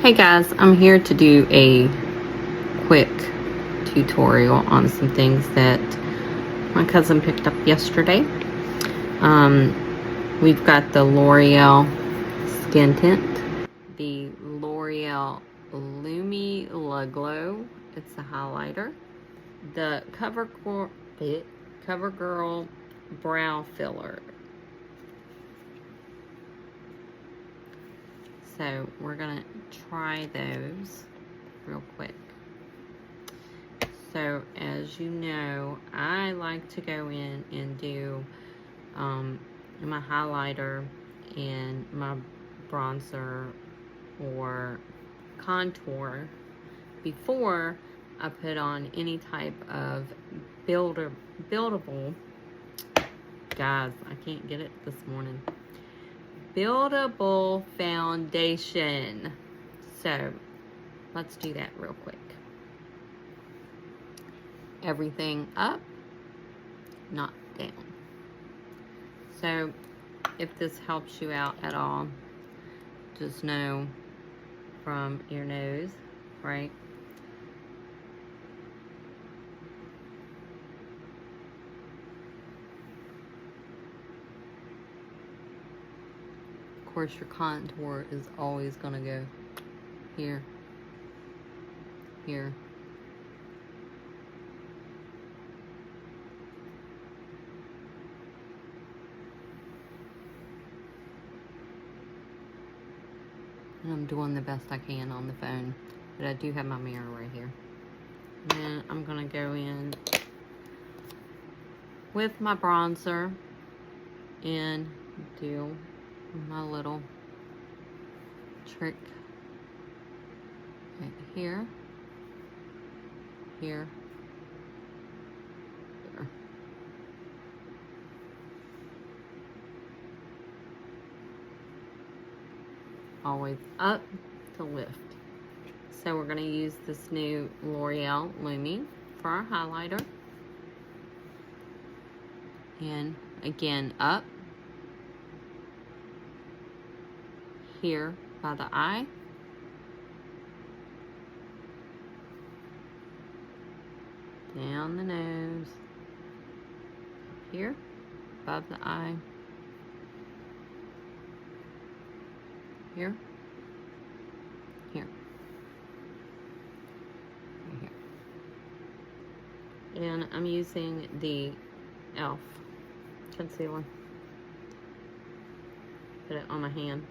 Hey guys, I'm here to do a quick tutorial on some things that my cousin picked up yesterday. We've got the L'Oreal Skin Tint, the L'Oreal Lumi La Glow, it's a highlighter, the CoverGirl Brow Filler. So we're gonna try those real quick. So as you know, I like to go in and do my highlighter and my bronzer or contour before I put on any type of buildable, guys, I can't get it this morning, buildable foundation. So let's do that real quick. Everything up, not down. So if this helps you out at all, just know from your nose, right? Of course, your contour is always gonna go here, here. And I'm doing the best I can on the phone, but I do have my mirror right here. And then I'm gonna go in with my bronzer and do my little trick right here, here, there. Always up to lift. So we're going to use this new L'Oreal Lumi for our highlighter. And again, up here by the eye. Down the nose. Here, above the eye. Here. Here. Right here. And I'm using the e.l.f. concealer. Put it on my hand,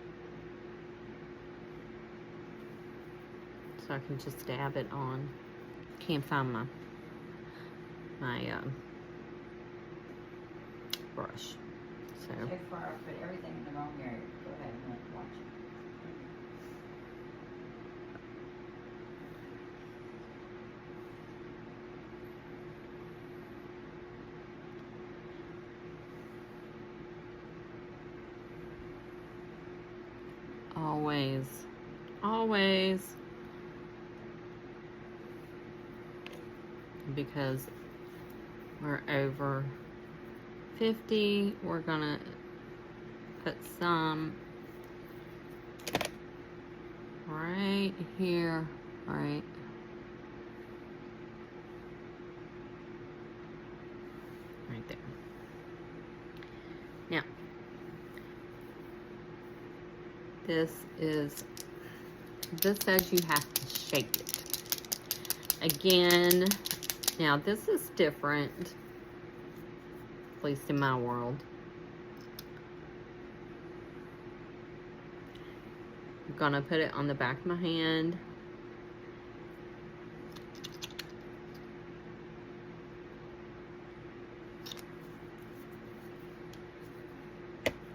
so I can just dab it on. Can't find my brush. So Check for I put everything in the wrong area. Go ahead and watch it. always, because we're over 50, we're gonna put some right here, right there. Now, this says you have to shake it. Again, now this is different, at least in my world. I'm gonna put it on the back of my hand.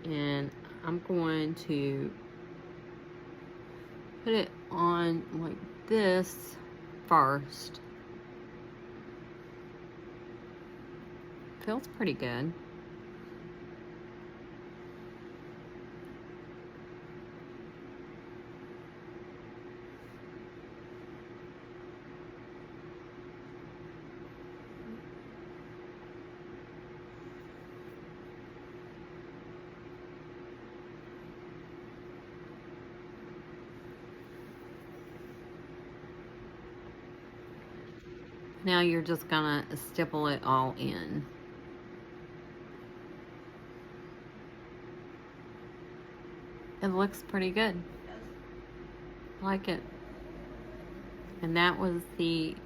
And I'm going to put it on like this first. Feels pretty good. Now you're just gonna stipple it all in. It looks pretty good. I like it. And that was the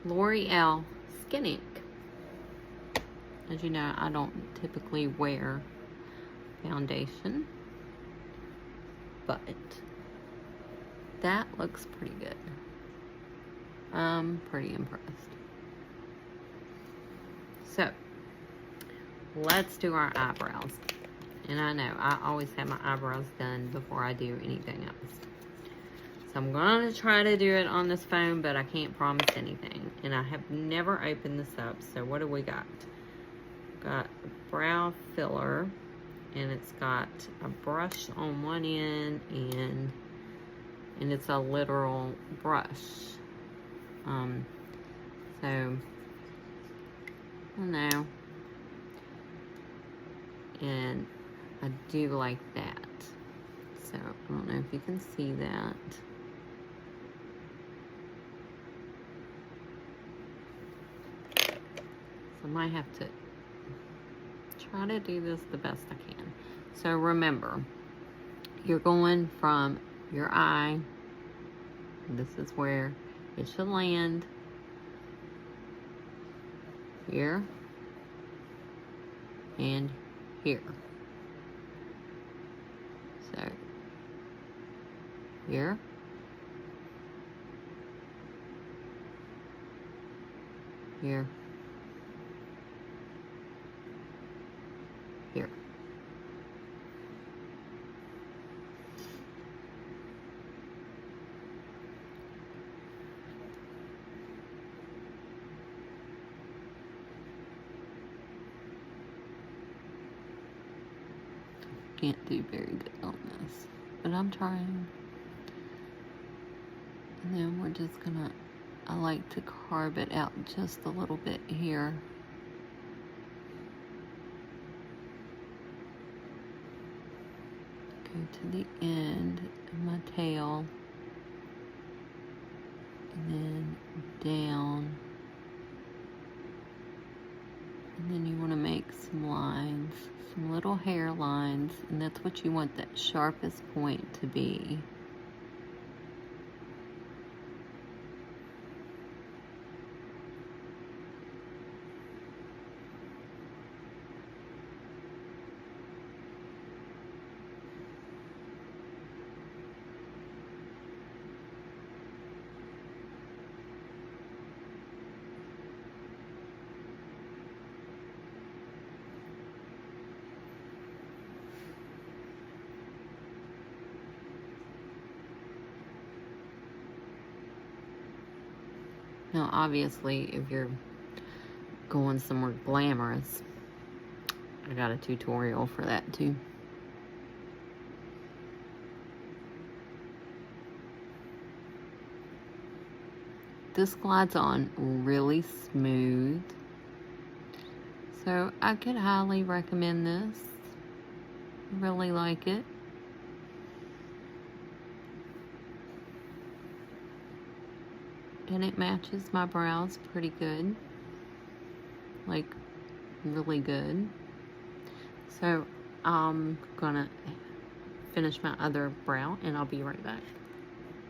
L'Oreal Skin Ink. As you know, I don't typically wear foundation, but that looks pretty good. I'm pretty impressed. So, let's do our eyebrows. And I know, I always have my eyebrows done before I do anything else. So I'm going to try to do it on this phone, but I can't promise anything. And I have never opened this up. So what do we got? Got a brow filler, and it's got a brush on one end, and it's a literal brush. So I don't know. And I do like that. So I don't know if you can see that. So I might have to try to do this the best I can. So remember, you're going from your eye. This is where it should land. Here. And here. So, here. Here. Here. Can't do very good on this, but I'm trying. And then we're just gonna, I like to carve it out just a little bit here. Go to the end of my tail, and then down. And then you want to make some lines, some little hair lines, and that's what you want that sharpest point to be. Now, obviously, if you're going somewhere glamorous, I got a tutorial for that too. This glides on really smooth, so I could highly recommend this. Really like it. And it matches my brows pretty good. Like, really good. So, I'm gonna finish my other brow and I'll be right back.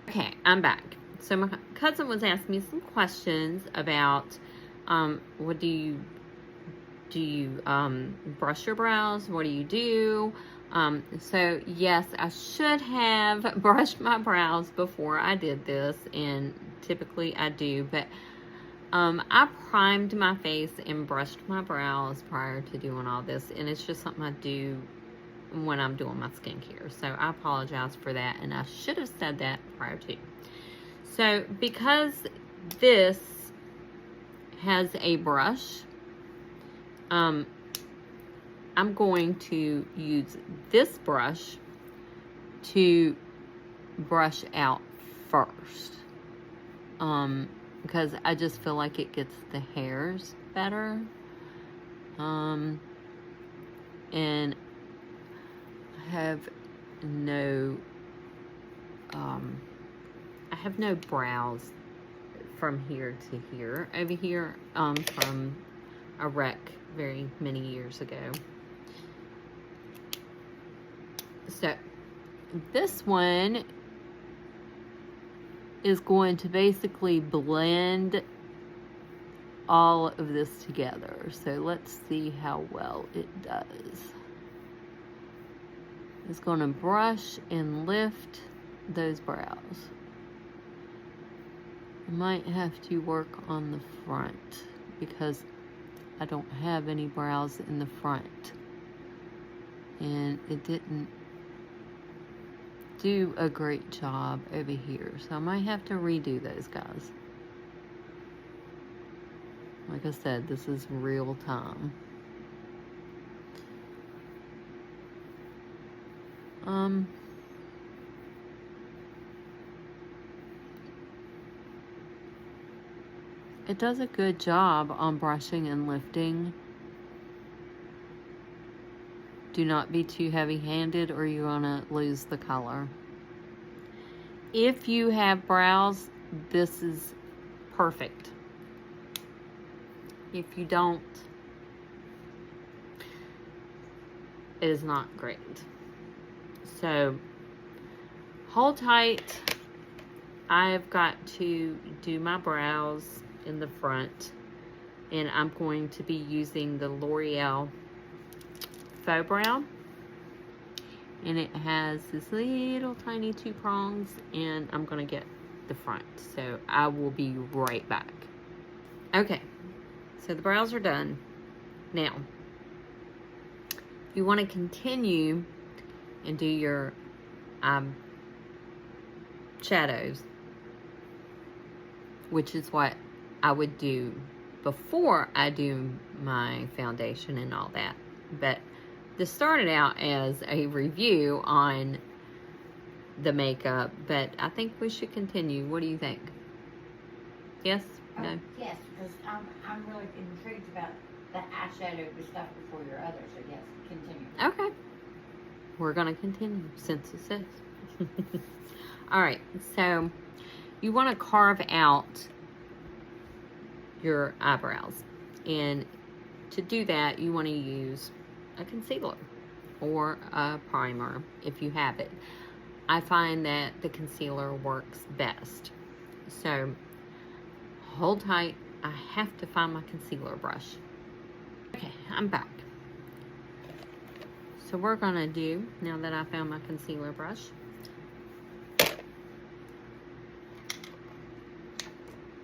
Okay, I'm back. So my cousin was asking me some questions about, what do you brush your brows? What do you do? So yes, I should have brushed my brows before I did this, and typically I do, but I primed my face and brushed my brows prior to doing all this, and it's just something I do when I'm doing my skincare. So I apologize for that, and I should have said that prior to. So because this has a brush, I'm going to use this brush to brush out first, because I just feel like it gets the hairs better, and I have no brows from here to here. Over here, from a wreck very many years ago. So this one is going to basically blend all of this together. So let's see how well it does. It's going to brush and lift those brows. I might have to work on the front because I don't have any brows in the front. And it didn't do a great job over here. So I might have to redo those guys. Like I said, this is real time. It does a good job on brushing and lifting. Do not be too heavy-handed or you're gonna lose the color. If you have brows, this is perfect. If you don't, it is not great. So, hold tight. I've got to do my brows in the front, and I'm going to be using the L'Oreal Faux Brow, and it has this little tiny 2 prongs, and I'm gonna get the front, so I will be right back. Okay, so the brows are done. Now, if you want to continue and do your shadows, which is what I would do before I do my foundation and all that. But this started out as a review on the makeup, but I think we should continue. What do you think? Yes? No? Yes, because I'm really intrigued about the eyeshadow stuff before your other, so yes, continue. Okay. We're going to continue since it says. Alright, so you want to carve out your eyebrows, and to do that you want to use a concealer or a primer if you have it. I find that the concealer works best. So hold tight. I have to find my concealer brush. Okay, I'm back. So we're gonna do, now that I found my concealer brush,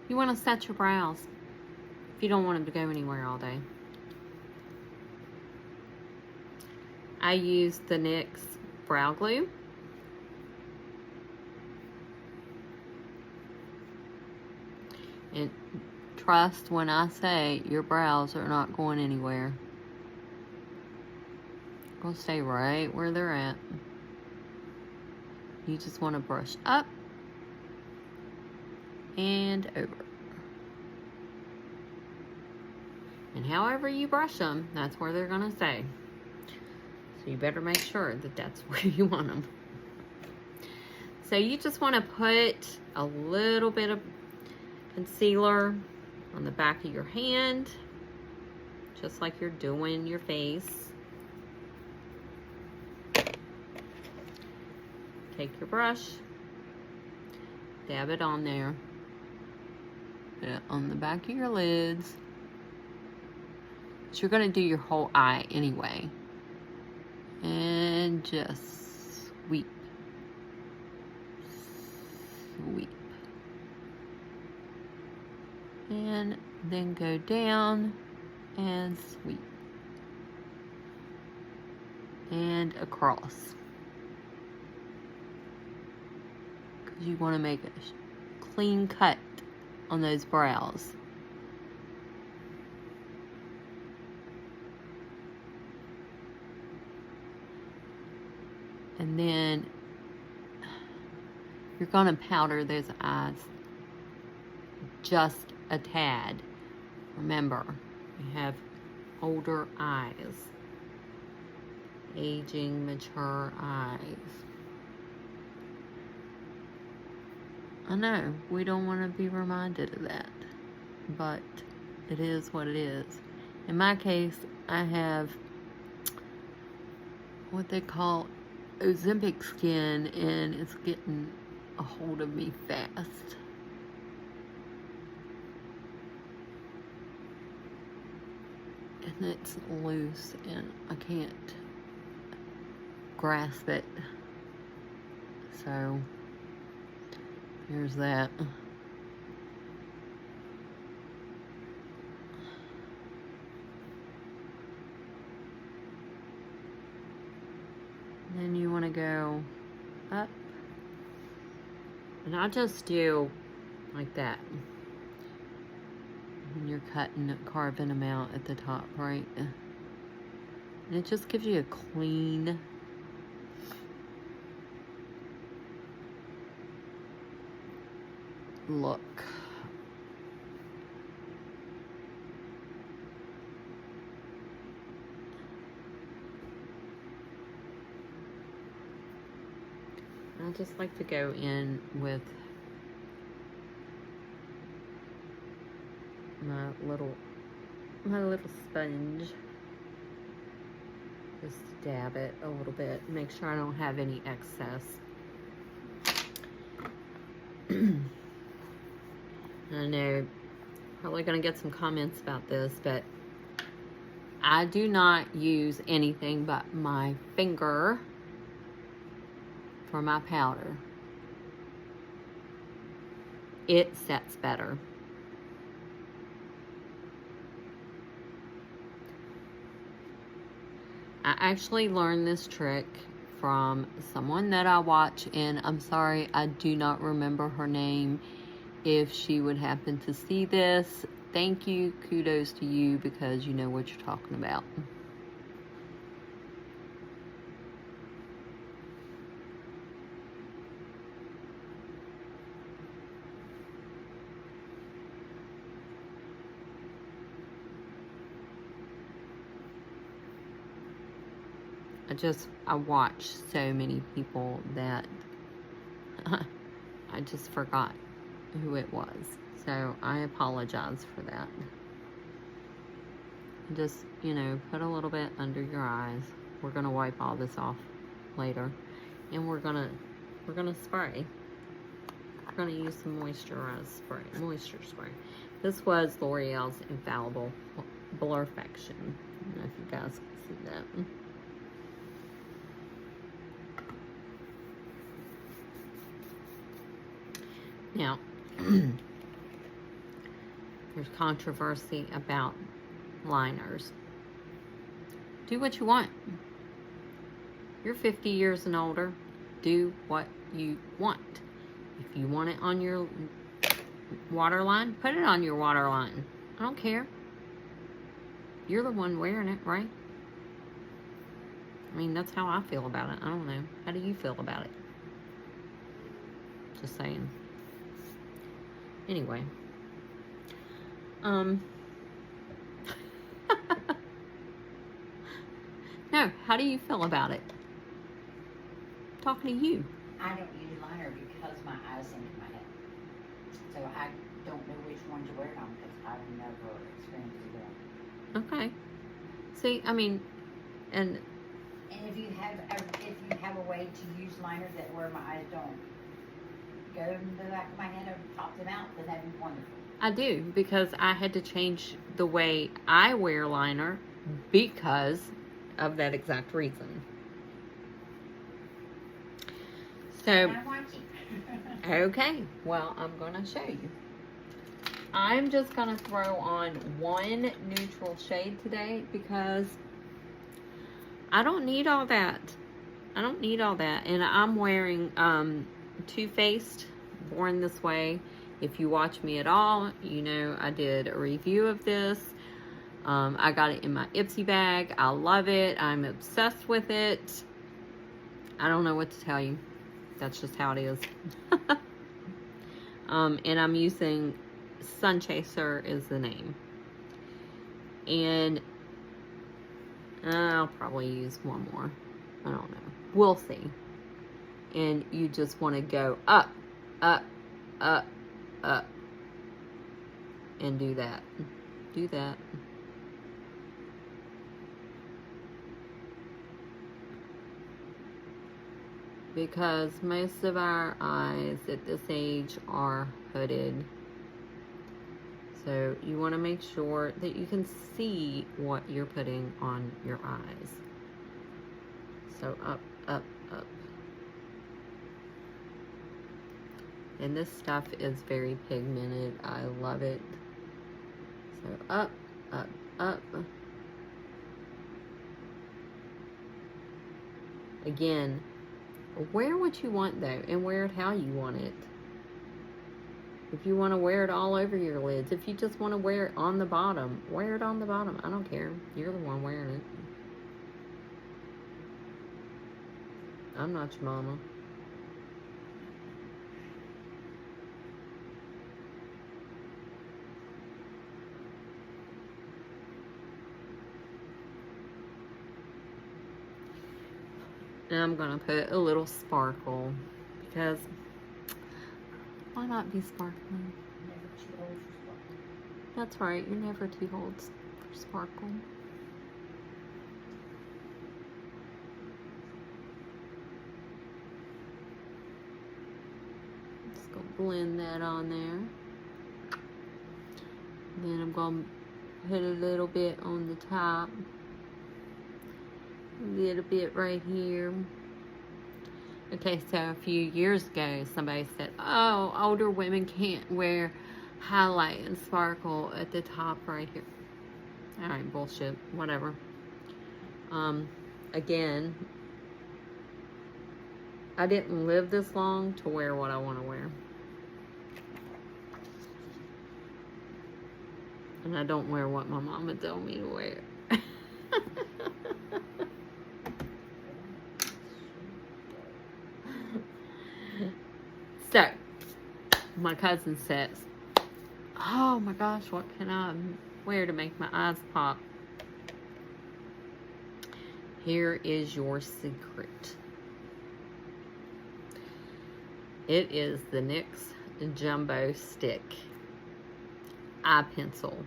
you want to set your brows if you don't want them to go anywhere all day. I use the NYX Brow Glue. And trust when I say your brows are not going anywhere. They'll stay right where they're at. You just want to brush up and over. And however you brush them, that's where they're going to stay. So you better make sure that that's where you want them. So you just want to put a little bit of concealer on the back of your hand, just like you're doing your face. Take your brush, dab it on there, put it on the back of your lids. But you're going to do your whole eye anyway. And just sweep. Sweep. And then go down and sweep. And across. Because you want to make a clean cut on those brows. And then you're going to powder those eyes just a tad. Remember, you have older eyes. Aging, mature eyes. I know, we don't want to be reminded of that, but it is what it is. In my case, I have what they call Ozempic skin, and it's getting a hold of me fast. And it's loose, and I can't grasp it. So, here's that. Then you want to go up, and I just do like that. And you're carving them out at the top, right? And it just gives you a clean look. I just like to go in with my little sponge. Just dab it a little bit, make sure I don't have any excess. I know, probably gonna get some comments about this, but I do not use anything but my finger for my powder. It sets better. I actually learned this trick from someone that I watch, and I'm sorry, I do not remember her name. If she would happen to see this, thank you, kudos to you, because you know what you're talking about. I watch so many people that I just forgot who it was. So I apologize for that. Just, you know, put a little bit under your eyes. We're going to wipe all this off later. And we're going to spray. We're going to use some moisture spray. This was L'Oreal's Infallible Blurfection. I don't know if you guys can see that. Now, there's controversy about liners. Do what you want. You're 50 years and older. Do what you want. If you want it on your waterline, put it on your waterline. I don't care. You're the one wearing it, right? I mean, that's how I feel about it. I don't know. How do you feel about it? Just saying. Anyway. No, how do you feel about it? Talking to you. I don't use liner because my eyes into my head. So I don't know which one to wear it on because I've never experienced it. Okay. See, I mean, and if you have a way to use liner that where my eyes don't go in the back of my head or top them out, then that'd be wonderful. I do, because I had to change the way I wear liner because of that exact reason. So, okay, well, I'm going to show you. I'm just going to throw on one neutral shade today because I don't need all that. I don't need all that. And I'm wearing Too Faced Born This Way. If you watch me at all, you know I did a review of this. I got it in my Ipsy bag. I love it. I'm obsessed with it. I don't know what to tell you. That's just how it is. And I'm using Sun Chaser is the name. And I'll probably use one more. I don't know. We'll see. And you just want to go up, up, up, up, and do that. Do that. Because most of our eyes at this age are hooded. So you want to make sure that you can see what you're putting on your eyes. So up, up, up. And this stuff is very pigmented. I love it. So up, up, up. Again, wear what you want though, and wear it how you want it. If you want to wear it all over your lids, if you just want to wear it on the bottom, wear it on the bottom. I don't care. You're the one wearing it. I'm not your mama. And I'm going to put a little sparkle because why not be sparkling? Never too old for sparkle. That's right, you're never too old for sparkle. Just gonna blend that on there. Then I'm gonna put a little bit on the top. A little bit right here. Okay, so a few years ago, somebody said, oh, older women can't wear highlight and sparkle at the top right here. All right, bullshit, whatever. Again, I didn't live this long to wear what I want to wear. And I don't wear what my mama told me to wear. So, my cousin says, oh my gosh, what can I wear to make my eyes pop? Here is your secret. It is the NYX Jumbo Stick Eye Pencil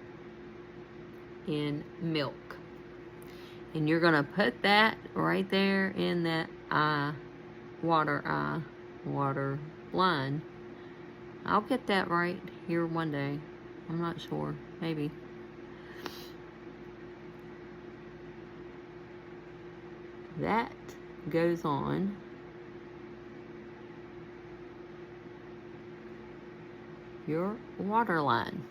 in milk. And you're going to put that right there in that water line. I'll get that right here one day. I'm not sure. Maybe. That goes on your water line.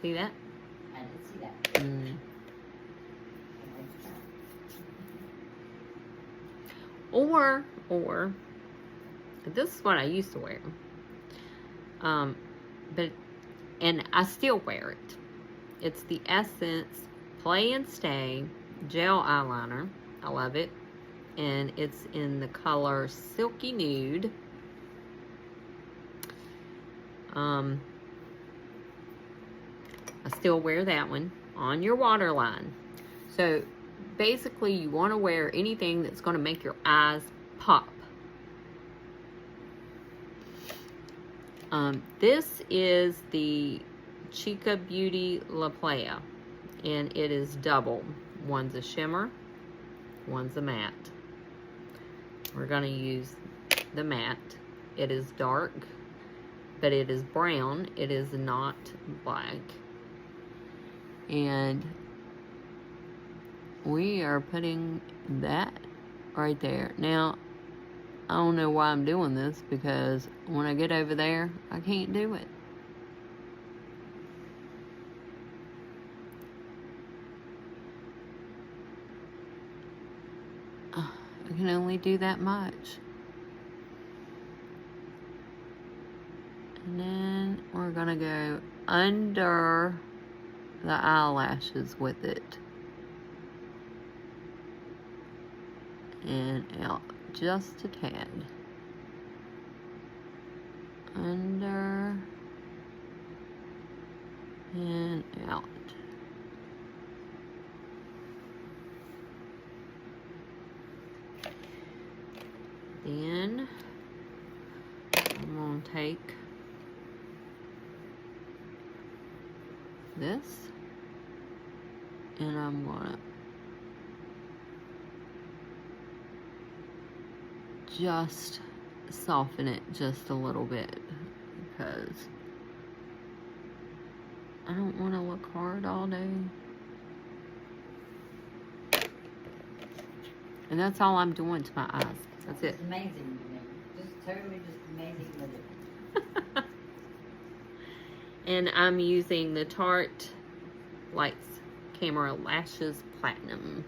See that? I didn't see that. Or this is what I used to wear. And I still wear it. It's the Essence Play and Stay Gel Eyeliner. I love it. And it's in the color Silky Nude. I still wear that one on your waterline. So basically you want to wear anything that's going to make your eyes pop. This is the Chica Beauty La Playa, and it is double. One's a shimmer, one's a matte. We're going to use the matte. It is dark, but it is brown. It is not black. And we are putting that right there. Now, I don't know why I'm doing this, because when I get over there, I can't do it. I can only do that much. And then we're gonna go under the eyelashes with it. And out just a tad. Under and out. Then I'm going to take this and I'm going to just soften it just a little bit because I don't want to look hard all day. And that's all I'm doing to my eyes. That's it. It's amazing to me. Just totally just amazing with it. And I'm using the Tarte Lights Camera Lashes Platinum.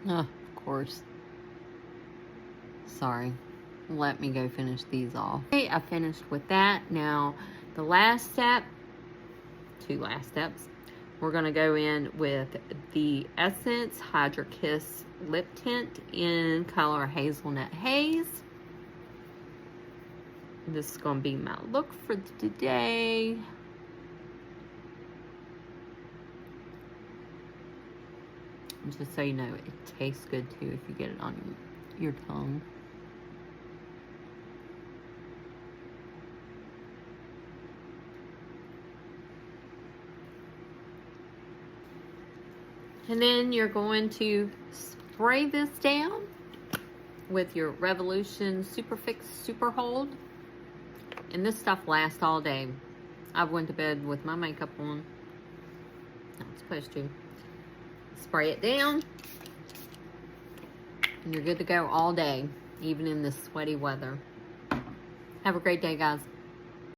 Of course. Sorry. Let me go finish these off. Okay, I finished with that. Now, the last step, 2 last steps, we're going to go in with the Essence Hydra Kiss Lip Tint in color Hazelnut Haze. This is going to be my look for today. And just so you know, it tastes good too if you get it on your tongue. And then you're going to spray this down with your Revolution Superfix Super Hold. And this stuff lasts all day. I went to bed with my makeup on. Not supposed to. Spray it down. And you're good to go all day, even in this sweaty weather. Have a great day, guys.